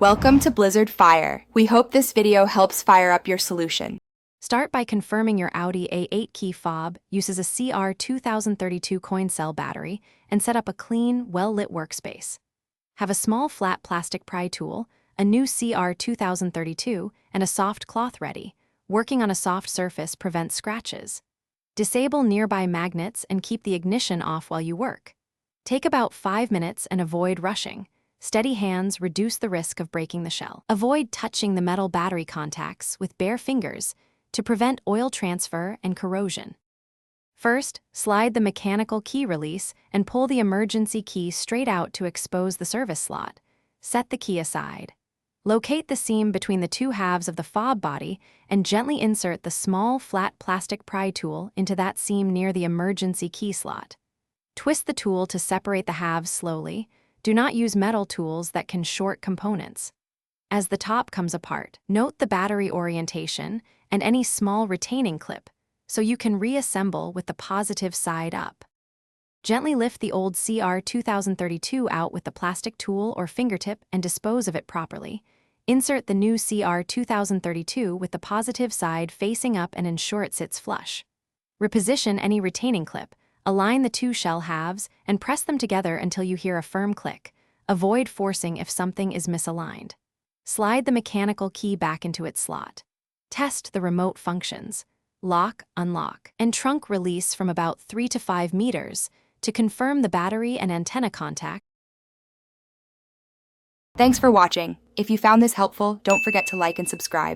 Welcome to Blizzard Fire. We hope this video helps fire up your solution. Start by confirming your Audi A8 key fob uses a CR2032 coin cell battery and set up a clean, well-lit workspace. Have a small flat plastic pry tool, a new CR2032, and a soft cloth ready. Working on a soft surface prevents scratches. Disable nearby magnets and keep the ignition off while you work. Take about 5 minutes and avoid rushing. Steady hands reduce the risk of breaking the shell. Avoid touching the metal battery contacts with bare fingers to prevent oil transfer and corrosion. First, slide the mechanical key release and pull the emergency key straight out to expose the service slot. Set the key aside. Locate the seam between the two halves of the fob body and gently insert the small, flat plastic pry tool into that seam near the emergency key slot. Twist the tool to separate the halves slowly. Do not use metal tools that can short components. As the top comes apart, note the battery orientation and any small retaining clip, so you can reassemble with the positive side up. Gently lift the old CR2032 out with the plastic tool or fingertip and dispose of it properly. Insert the new CR2032 with the positive side facing up and ensure it sits flush. Reposition any retaining clip. Align the two shell halves and press them together until you hear a firm click. Avoid forcing if something is misaligned. Slide the mechanical key back into its slot. Test the remote functions. Lock, unlock, and trunk release from about 3 to 5 meters to confirm the battery and antenna contact. Thanks for watching. If you found this helpful, don't forget to like and subscribe.